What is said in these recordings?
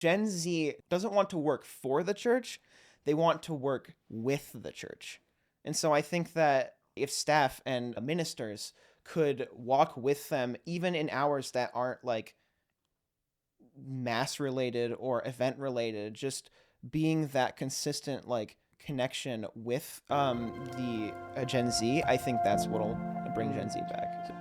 Gen Z doesn't want to work for the church. They want to work with the church. And so I think that if staff and ministers could walk with them, even in hours that aren't like mass related or event related, just being that consistent like connection with the Gen Z, I think that's what'll bring Gen Z back.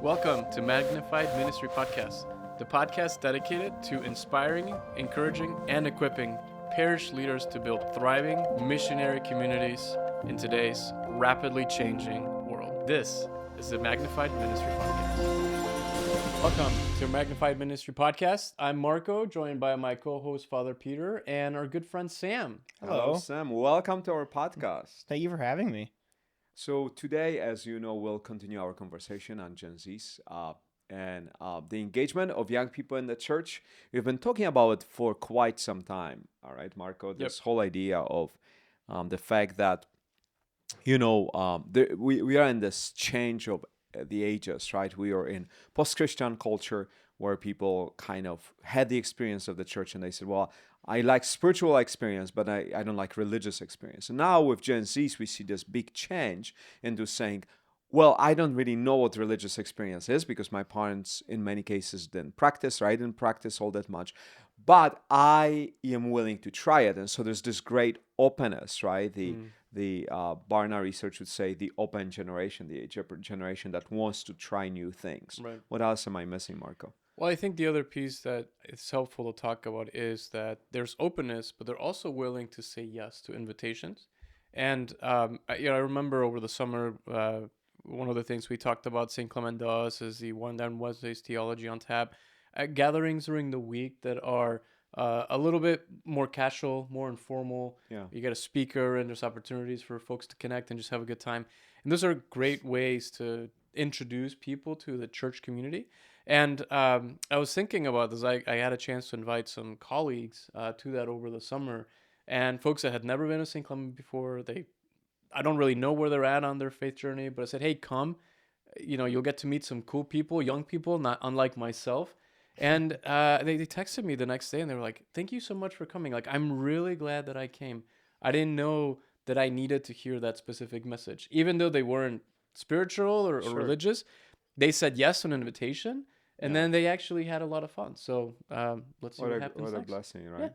Welcome to Magnified Ministry Podcast, the podcast dedicated to inspiring, encouraging, and equipping parish leaders to build thriving missionary communities in today's rapidly changing world. This is the Magnified Ministry Podcast. Welcome to Magnified Ministry Podcast. I'm Marco, joined by my co-host Father Peter and our good friend Sam. Hello. Sam. Welcome to our podcast. Thank you for having me. So today, as you know, we'll continue our conversation on Gen Zs and the engagement of young people in the church. We've been talking about it for quite some time. All right, Marco, this whole idea of the fact that, we are in this change of the ages, right? We are in post-Christian culture where people kind of had the experience of the church and they said, well, I like spiritual experience, but I don't like religious experience. And now with Gen Zs, we see this big change into saying, well, I don't really know what religious experience is because my parents, in many cases, didn't practice, or I didn't practice all that much. But I am willing to try it. And so there's this great openness, right? The Barna research would say the open generation, the age generation that wants to try new things. Right. What else am I missing, Marco? Well, I think the other piece that it's helpful to talk about is that there's openness, but they're also willing to say yes to invitations. And I remember over the summer, one of the things we talked about St. Clement does is the One Down Wednesdays Theology on Tap. Gatherings during the week that are a little bit more casual, more informal. Yeah. You get a speaker and there's opportunities for folks to connect and just have a good time. And those are great ways to introduce people to the church community. And I was thinking about this. I had a chance to invite some colleagues to that over the summer, and folks that had never been to St. Clement before. I don't really know where they're at on their faith journey, but I said, hey, come. You'll get to meet some cool people, young people, not unlike myself. And they texted me the next day, and they were like, thank you so much for coming. Like, I'm really glad that I came. I didn't know that I needed to hear that specific message. Even though they weren't spiritual or religious, they said yes to an invitation. And then they actually had a lot of fun. So let's see what happens What a next. blessing, right?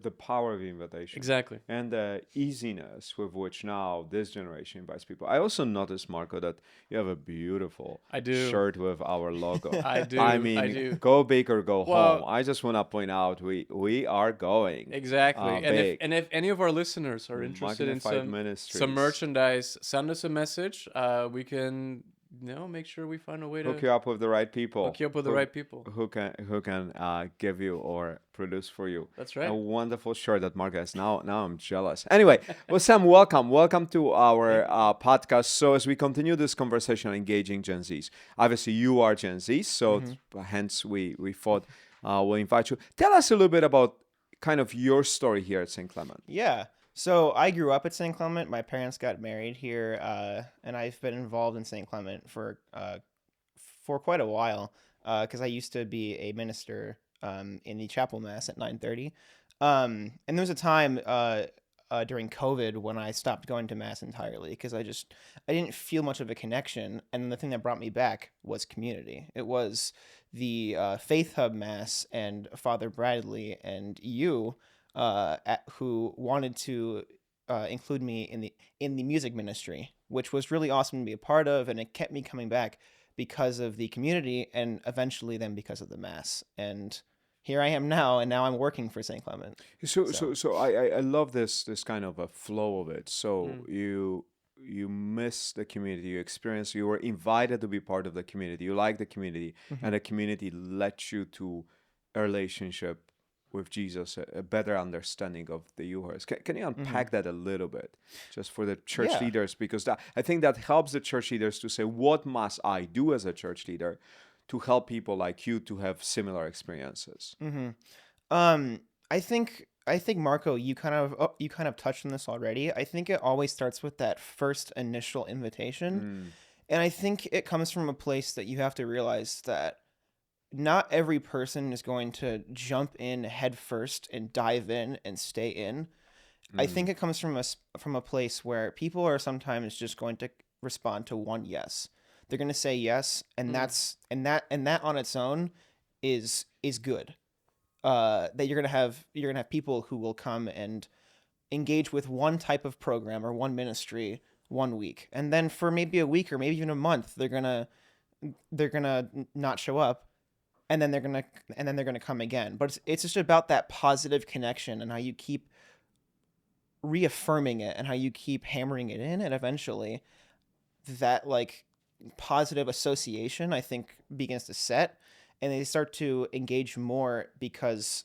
The power of the invitation. Exactly. And the easiness with which now this generation invites people. I also noticed, Marco, that you have a beautiful shirt with our logo. I do. I mean, go big or go home. I just want to point out we are going. Exactly. Big. And if any of our listeners are interested in some merchandise, send us a message. We can make sure we find a way to hook you up with the right people. Hook you up with the right people who can give you or produce for you. That's right. A wonderful shirt that Mark has. Now I'm jealous. Anyway, well, Sam, welcome to our podcast. So as we continue this conversation on engaging Gen Zs, obviously you are Gen Z, so hence we thought we'll invite you. Tell us a little bit about kind of your story here at St. Clement. Yeah. So I grew up at St. Clement. My parents got married here, and I've been involved in St. Clement for quite a while because I used to be a minister in the chapel mass at 9:30. And there was a time during COVID when I stopped going to mass entirely because I didn't feel much of a connection. And the thing that brought me back was community. It was the Faith Hub Mass and Father Bradley and you. Who wanted to include me in the music ministry, which was really awesome to be a part of, and it kept me coming back because of the community, and eventually then because of the mass. And here I am now, and now I'm working for St. Clement. So I love this kind of a flow of it. So you miss the community, you were invited to be part of the community, you like the community, and the community led you to a relationship with Jesus, a better understanding of the Eucharist. Can you unpack that a little bit, just for the church leaders? Because I think that helps the church leaders to say, what must I do as a church leader to help people like you to have similar experiences? I think Marco, you kind of touched on this already. I think it always starts with that first initial invitation, and I think it comes from a place that you have to realize that not every person is going to jump in head first and dive in and stay in. I think it comes from a place where people are sometimes just going to respond to one yes. They're going to say yes, and that on its own is good. That you're gonna have people who will come and engage with one type of program or one ministry 1 week, and then for maybe a week or maybe even a month, they're gonna not show up, and then they're gonna come again. But it's just about that positive connection and how you keep reaffirming it and how you keep hammering it in, and eventually that like positive association, I think, begins to set, and they start to engage more because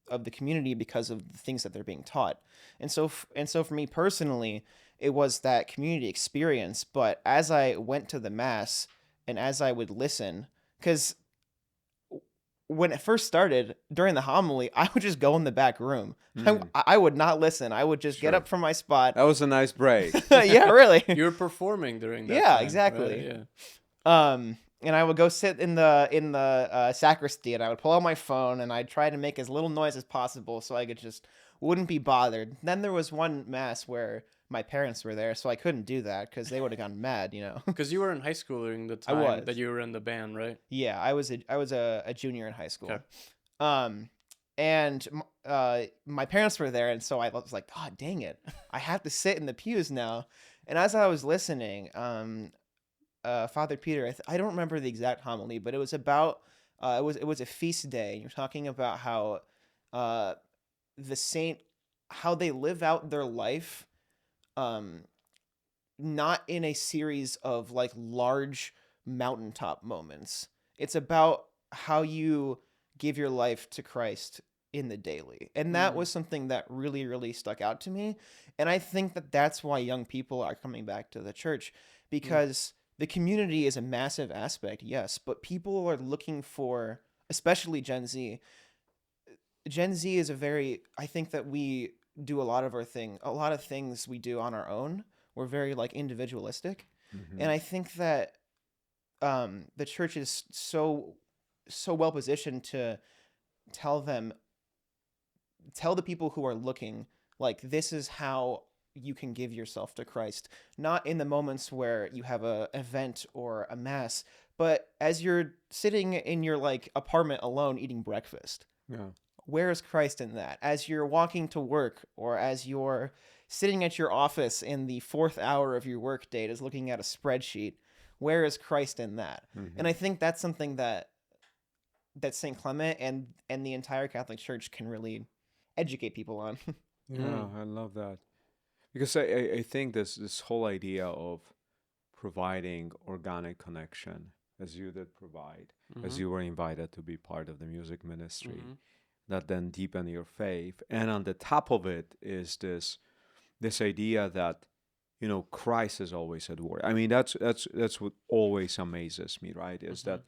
of the community, because of the things that they're being taught. And so for me personally, it was that community experience. But as I went to the mass and as I would listen, because when it first started during the homily, I would just go in the back room. I would not listen. I would just get up from my spot. That was a nice break. Yeah, really. You're performing during that Yeah, time, exactly. right? Yeah. And I would go sit in the sacristy, and I would pull out my phone, and I'd try to make as little noise as possible so I could just wouldn't be bothered. Then there was one mass where my parents were there, so I couldn't do that because they would have gotten mad, you know. Because you were in high school during the time was. that you were in the band, right? Yeah, I was a junior in high school. Okay. And my parents were there, and so I was like, "Oh, dang it, I have to sit in the pews now." And as I was listening, Father Peter, I don't remember the exact homily, but it was about it was a feast day, and you're talking about how the saint, how they live out their life, not in a series of like large mountaintop moments. It's about how you give your life to Christ in the daily. And that was something that really, really stuck out to me. And I think that that's why young people are coming back to the church, because the community is a massive aspect, yes, but people are looking for, especially Gen Z. Gen Z is I think that we do a lot of things we do on our own. We're very like individualistic. And I think that the church is so well positioned to tell the people who are looking, like, this is how you can give yourself to Christ, not in the moments where you have a event or a mass, but as you're sitting in your like apartment alone eating breakfast. Yeah. Where is Christ in that? As you're walking to work, or as you're sitting at your office in the 4th hour of your work day, is looking at a spreadsheet, where is Christ in that? And I think that's something that St. Clement and the entire Catholic Church can really educate people on. Yeah, I love that. Because I think this whole idea of providing organic connection, as you did provide, as you were invited to be part of the music ministry, that then deepen your faith. And on the top of it is this idea that, you know, Christ is always at work. I mean, that's what always amazes me, right? Is that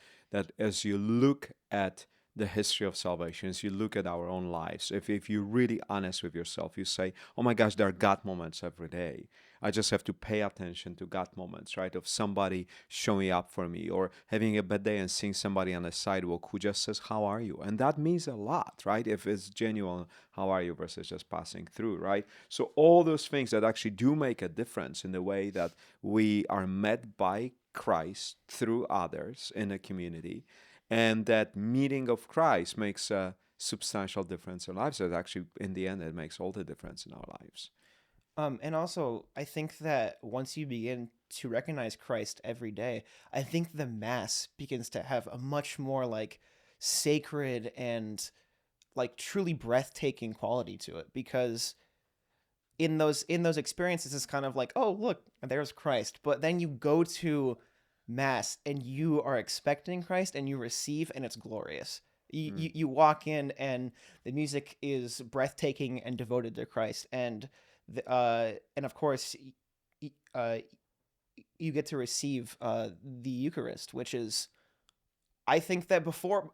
as you look at the history of salvation, as you look at our own lives, if you're really honest with yourself, you say, oh my gosh, there are God moments every day. I just have to pay attention to God moments, right? Of somebody showing up for me, or having a bad day and seeing somebody on the sidewalk who just says, how are you? And that means a lot, right? If it's genuine, how are you, versus just passing through, right? So all those things that actually do make a difference in the way that we are met by Christ through others in a community. And that meeting of Christ makes a substantial difference in our lives. That actually, in the end, it makes all the difference in our lives. And also, I think that once you begin to recognize Christ every day, I think the Mass begins to have a much more like sacred and like truly breathtaking quality to it, because in those experiences, it's kind of like, oh, look, there's Christ. But then you go to Mass and you are expecting Christ, and you receive, and it's glorious. You walk in, and the music is breathtaking and devoted to Christ, and of course, you get to receive the Eucharist, which is, I think that before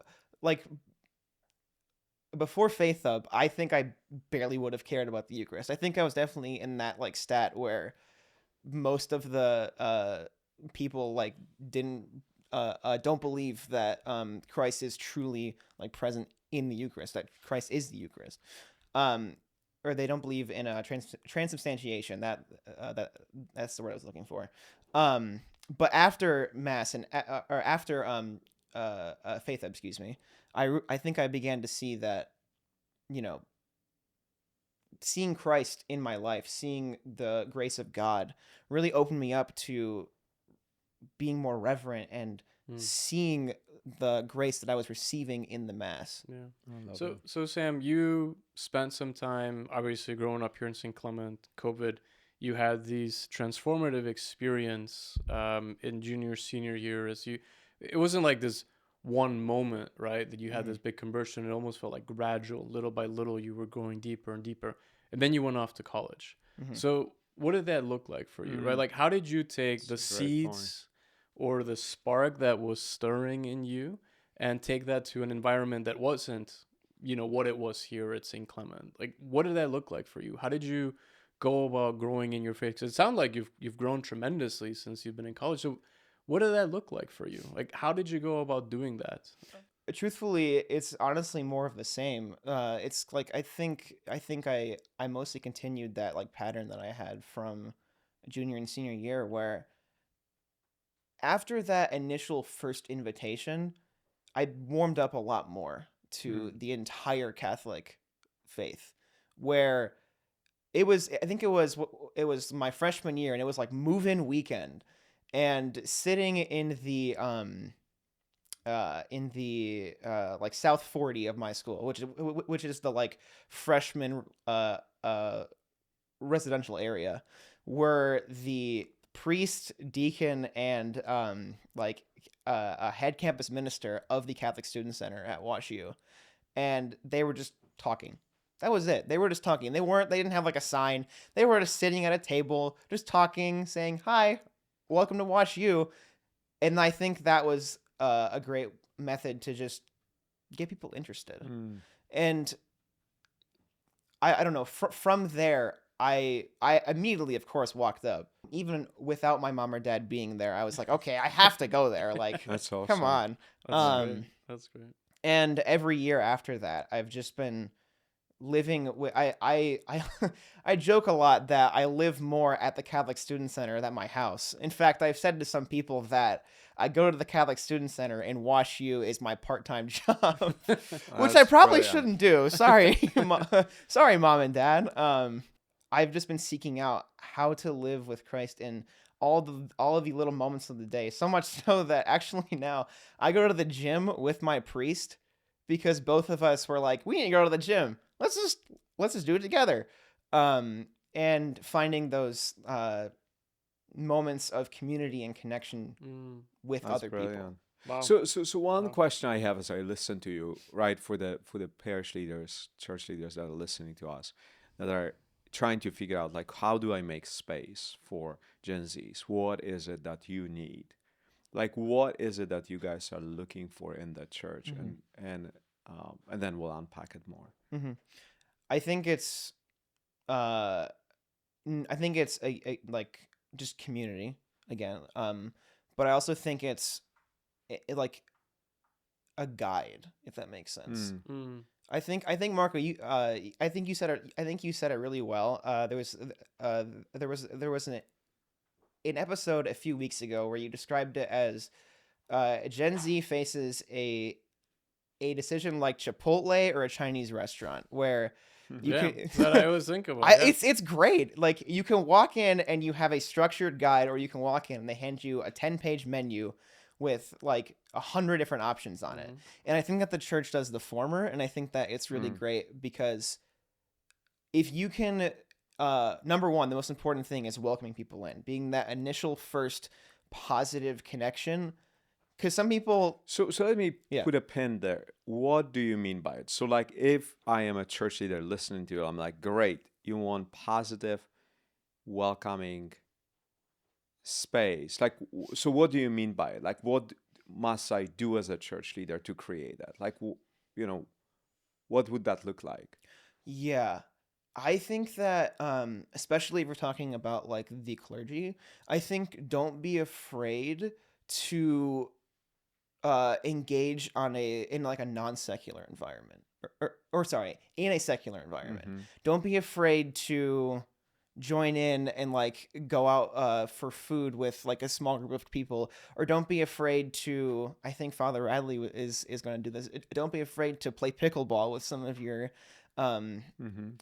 Faith Up, I think I barely would have cared about the Eucharist. I think I was definitely in that like stat where most of the people like didn't don't believe that Christ is truly like present in the Eucharist, that Christ is the Eucharist, or they don't believe in transubstantiation. That's the word I was looking for. But after Mass and or after faith, excuse me, I think I began to see that, you know, seeing Christ in my life, seeing the grace of God, really opened me up to being more reverent and seeing the grace that I was receiving in the Mass. Yeah. So Sam, you spent some time, obviously growing up here in St. Clement, COVID, you had these transformative experience in junior, senior year. It wasn't like this one moment, right, that you had this big conversion. It almost felt like gradual, little by little, you were going deeper and deeper. And then you went off to college. So what did that look like for you, right? Like, how did you take the seeds or the spark that was stirring in you and take that to an environment that wasn't, you know, what it was here at St. Clement? Like, what did that look like for you? How did you go about growing in your faith? 'Cause it sounds like you've grown tremendously since you've been in college. So what did that look like for you? Like, how did you go about doing that? Truthfully, it's honestly more of the same. It's like I think I mostly continued that like pattern that I had from junior and senior year, where after that initial first invitation, I warmed up a lot more to the entire Catholic faith, where I think it was my freshman year, and it was like move-in weekend, and sitting in the like South 40 of my school, which is the like freshman residential area, were the priest, deacon, and a head campus minister of the Catholic Student Center at WashU, and they were just talking. That was it. They were just talking. They didn't have like a sign. They were just sitting at a table, just talking, saying, "Hi, welcome to WashU," and I think that was a great method to just get people interested. And I don't know, from there, I immediately, of course, walked up. Even without my mom or dad being there, I was like, okay, I have to go there. Like, That's awesome. come on. That's great. And every year after that, I've just been living with, I joke a lot that I live more at the Catholic Student Center than my house. In fact, I've said to some people that I go to the Catholic Student Center and WashU is my part-time job, which I probably shouldn't do. Sorry, sorry, mom and dad. I've just been seeking out how to live with Christ in all of the little moments of the day. So much so that actually now I go to the gym with my priest, because both of us were like, we need to go to the gym. Let's just do it together. And finding those moments of community and connection with other people. Wow. So one question I have as I listen to you, right, for the parish leaders, church leaders that are listening to us, that are trying to figure out, like, how do I make space for Gen Zs? What is it that you need? Like, what is it that you guys are looking for in the church? And then we'll unpack it more. I think it's a like just community again. But I also think it's like a guide, if that makes sense. I think Marco, I think you said it really well. There was an episode a few weeks ago where you described it as Gen Z faces a decision like Chipotle or a Chinese restaurant, where you can, that I always think about. It's great. Like, you can walk in and you have a structured guide, or you can walk in and they hand you a 10-page menu with like 100 different options on it. And I think that the church does the former, and I think that it's really great, because if you can, number one, the most important thing is welcoming people in, being that initial first positive connection. Because some people... So let me put a pin there. What do you mean by it? So, like, if I am a church leader listening to you, I'm like, great, you want positive, welcoming space. Like, so what do you mean by it? Like, what must I do as a church leader to create that? Like, what would that look like? Yeah. I think that, especially if we're talking about, like, the clergy, I think don't be afraid to engage in like a non-secular environment, or sorry, in a secular environment. Mhm. Don't be afraid to join in and like go out for food with like a small group of people, or don't be afraid to, I think Father Radley is going to do this. Don't be afraid to play pickleball with some of your Mhm.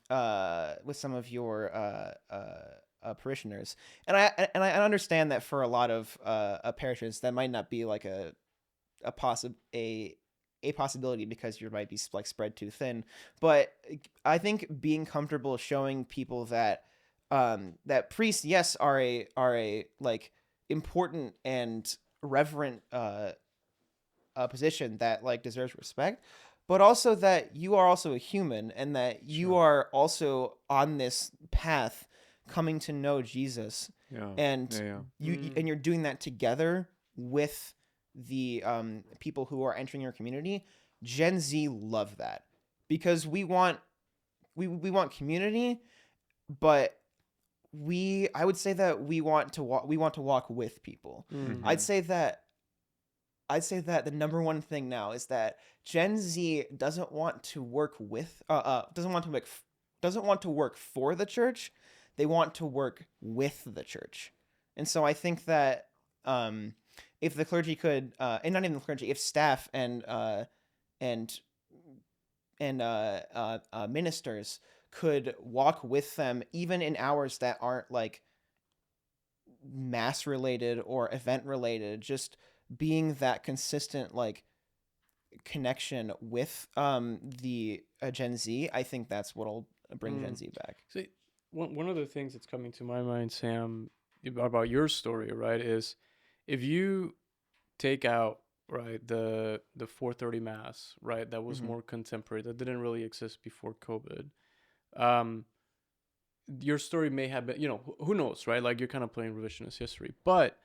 parishioners. And I understand that for a lot of parishes that might not be like a possibility because you might be like spread too thin. But I think being comfortable showing people that that priests, yes, are a like important and reverent position that like deserves respect, but also that you are also a human and that you Sure. are also on this path coming to know Jesus, Yeah. and Yeah. and you're doing that together with the people who are entering your community. Gen Z love that because we want community, but I would say that we want to walk with people. Mm. I'd say that the number one thing now is that Gen Z doesn't want to work with doesn't want to work for the church. They want to work with the church. And so I think that if the clergy could and not even the clergy, if staff and ministers could walk with them even in hours that aren't like mass related or event related, just being that consistent like connection with the Gen Z, I think that's what'll bring Gen Mm. Z back. See, one of the things that's coming to my mind, Sam, about your story, right, is if you take out right the 4:30 mass, right, that was Mhm. more contemporary, that didn't really exist before COVID. Um, your story may have been, who knows, right? Like you're kind of playing revisionist history, but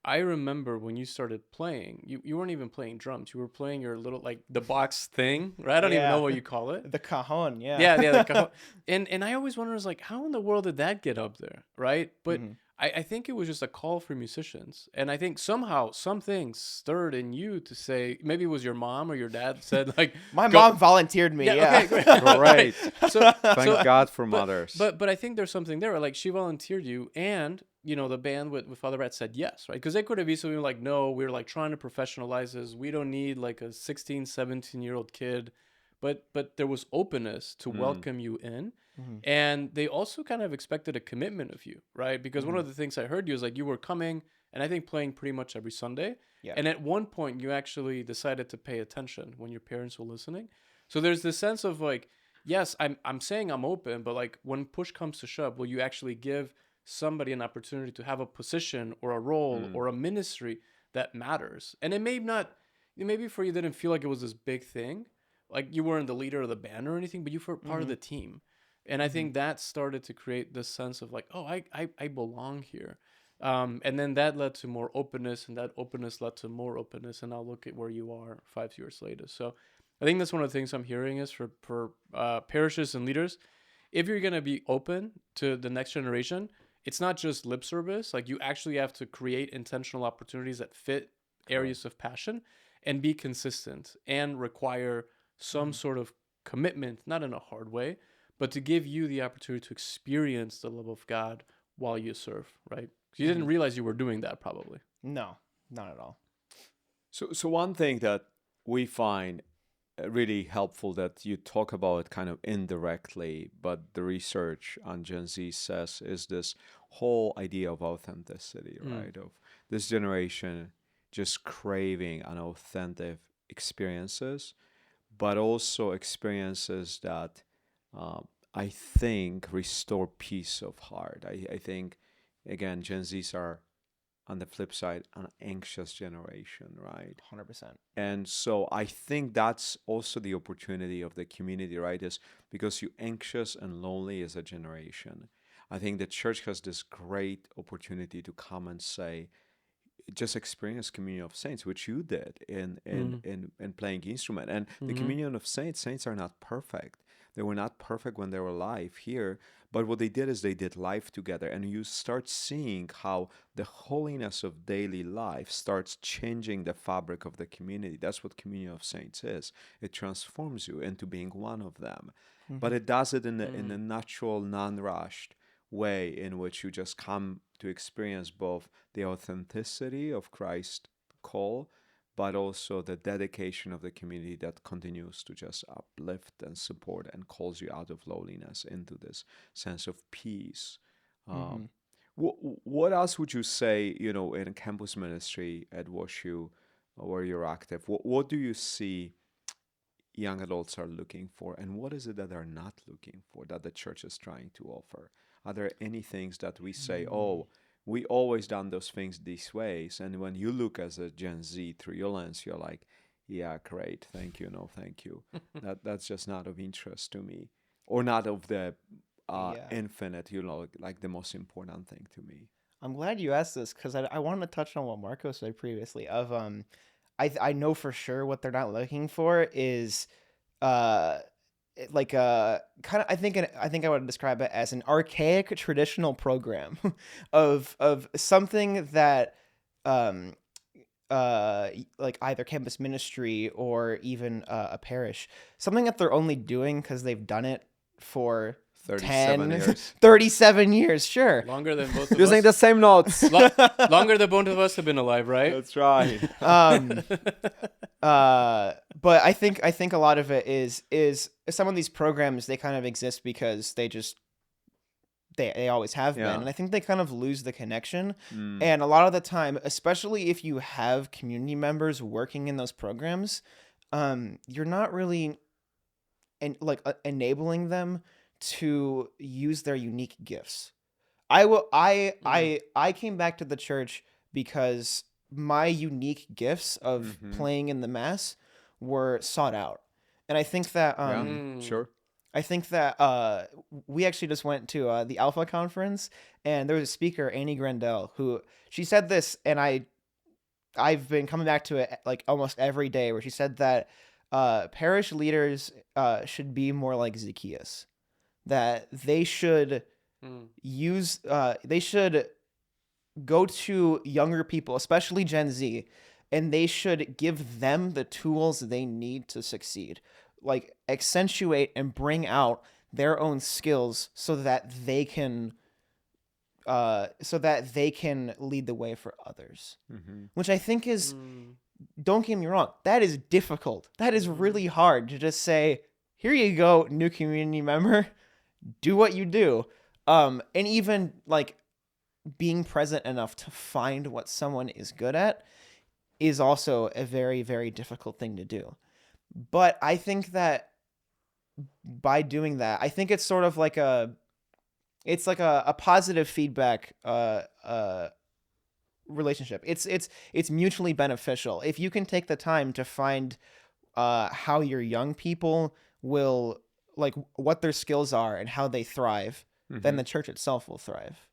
I remember when you started playing, you weren't even playing drums. You were playing your little like the box thing, right? I don't even know Yeah. what you call it. The cajon, yeah. Yeah, the cajon. And I always wonder, is like, how in the world did that get up there, right? But Mhm. I think it was just a call for musicians, and I think somehow something stirred in you to say, maybe it was your mom or your dad said like, My go. mom volunteered me. Yeah, Yeah. okay, great. Great. So Thank God for but mothers. but I think there's something there. Like she volunteered you, and the band with Father Rat said yes, right? Because they could have easily been like, no, we're like trying to professionalize this. We don't need like a 16, 17-year-old kid. But there was openness to welcome you in. Mhm. And they also kind of expected a commitment of you, right? Because one Mhm. of the things I heard you is like you were coming and I think playing pretty much every Sunday. Yeah. And at one point you actually decided to pay attention when your parents were listening. So there's this sense of like, yes, I'm saying I'm open, but like when push comes to shove, will you actually give somebody an opportunity to have a position or a role or a ministry that matters? And it may not, maybe for you didn't feel like it was this big thing, like you weren't the leader of the band or anything, but you were part of the team. And I think that started to create this sense of like, oh, I belong here. And then that led to more openness, and that openness led to more openness. And now look at where you are 5 years later. So I think that's one of the things I'm hearing is for parishes and leaders, if you're going to be open to the next generation, it's not just lip service. Like you actually have to create intentional opportunities that fit areas of passion and be consistent and require some sort of commitment, not in a hard way, but to give you the opportunity to experience the love of God while you serve, right? You didn't realize you were doing that probably. No, not at all. So one thing that we find really helpful that you talk about kind of indirectly, but the research on Gen Z says is this whole idea of authenticity, right? Of this generation just craving an authentic experiences, but also experiences that I think restore peace of heart. I think, again, Gen Zs are on the flip side an anxious generation, right? 100%. And so I think that's also the opportunity of the community, right? Is because you're anxious and lonely as a generation. I think the church has this great opportunity to come and say, just experience communion of saints, which you did in playing instrument. And the communion of saints are not perfect. They were not perfect when they were live here, but what they did is they did life together. And you start seeing how the holiness of daily life starts changing the fabric of the community. That's what Communion of Saints is. It transforms you into being one of them. But it does it in a natural, non-rushed way in which you just come to experience both the authenticity of Christ's call, but also the dedication of the community that continues to just uplift and support and calls you out of lowliness into this sense of peace. What else would you say, in campus ministry at WashU, where you're active? What do you see young adults are looking for, and what is it that they're not looking for that the church is trying to offer? Are there any things that we say, oh, we always done those things these ways, and when you look as a Gen Z through your lens, you're like, yeah, great, thank you, no thank you. That's just not of interest to me, or not of the infinite, like the most important thing to me. I'm glad you asked this, because I wanted to touch on what Marco said previously of I know for sure what they're not looking for is like a kind of, I think I would describe it as an archaic traditional program of something that like either campus ministry or even a parish, something that they're only doing because they've done it for 37 years. 37 years, sure. Longer than both of Using us. the same notes. Longer than both of us have been alive, right? That's right. But I think a lot of it is some of these programs, they kind of exist because they always have been, and I think they kind of lose the connection. And a lot of the time, especially if you have community members working in those programs, you're not really enabling them to use their unique gifts. I came back to the church because my unique gifts of playing in the mass were sought out. And I think that Sure. I think that we actually just went to the Alpha conference, and there was a speaker, Annie Grandel, who she said this, and I've been coming back to it like almost every day, where she said that parish leaders should be more like Zacchaeus, that they should they should go to younger people, especially Gen Z, and they should give them the tools they need to succeed, like accentuate and bring out their own skills so that they can lead the way for others, which I think is, don't get me wrong, that is difficult. That is really hard to just say, here you go, new community member, do what you do. And even like being present enough to find what someone is good at is also a very, very difficult thing to do. But I think that by doing that, I think it's sort of like a positive feedback relationship. It's mutually beneficial. If you can take the time to find how your young people will, like, what their skills are and how they thrive, then the church itself will thrive.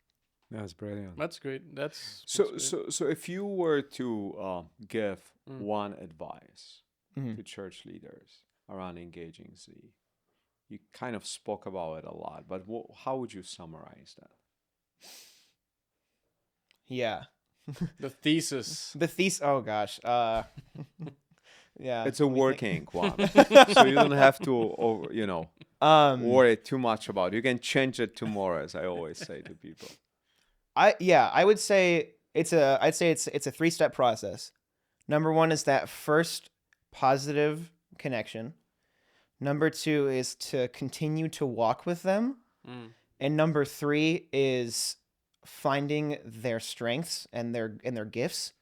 That's brilliant. That's great. That's So great. so if you were to give one advice to church leaders around engaging Z, you kind of spoke about it a lot, but how would you summarize that? Yeah. The thesis. Oh gosh. Yeah. It's a working one, so you don't have to worry too much about it. You can change it tomorrow, as I always say to people. I would say it's a 3-step process. Number 1 is that first positive connection. Number 2 is to continue to walk with them. And number 3 is finding their strengths and their gifts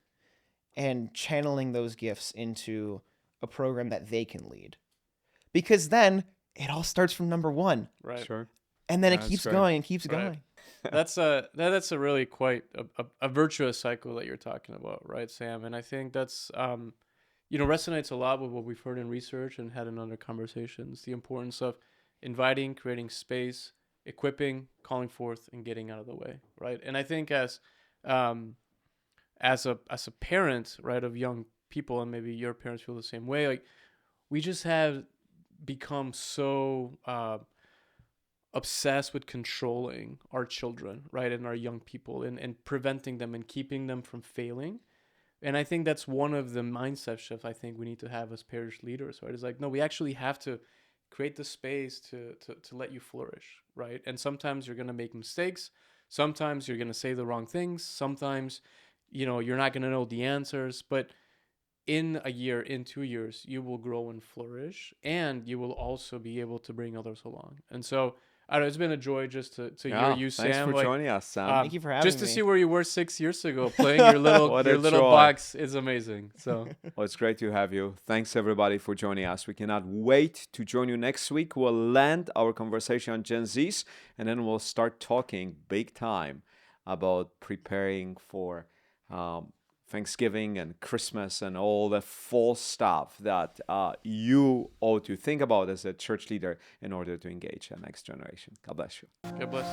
and channeling those gifts into a program that they can lead. Because then it all starts from number 1. Right. Sure. And then it keeps going and keeps Right. going. That's a really quite a virtuous cycle that you're talking about, right, Sam? And I think that's resonates a lot with what we've heard in research and had in other conversations. The importance of inviting, creating space, equipping, calling forth, and getting out of the way, right? And I think as a parent, right, of young people, and maybe your parents feel the same way, like we just have become so obsessed with controlling our children, right, and our young people, and preventing them and keeping them from failing. And I think that's one of the mindset shifts I think we need to have as parish leaders, right? It's like, no, we actually have to create the space to let you flourish, right? And sometimes you're going to make mistakes. Sometimes you're going to say the wrong things. Sometimes, you're not going to know the answers. But in a year, in 2 years, you will grow and flourish, and you will also be able to bring others along. And so, I don't know, it's been a joy just to hear you, Thanks Sam. for joining us, Sam. Thank you for having Just to me. see where you were 6 years ago, playing your little What your a little joy. box is amazing. So Well, it's great to have you. Thanks, everybody, for joining us. We cannot wait to join you next week. We'll land our conversation on Gen Zs, and then we'll start talking big time about preparing for Thanksgiving and Christmas and all the fall stuff that you ought to think about as a church leader in order to engage the next generation. God bless you. God bless.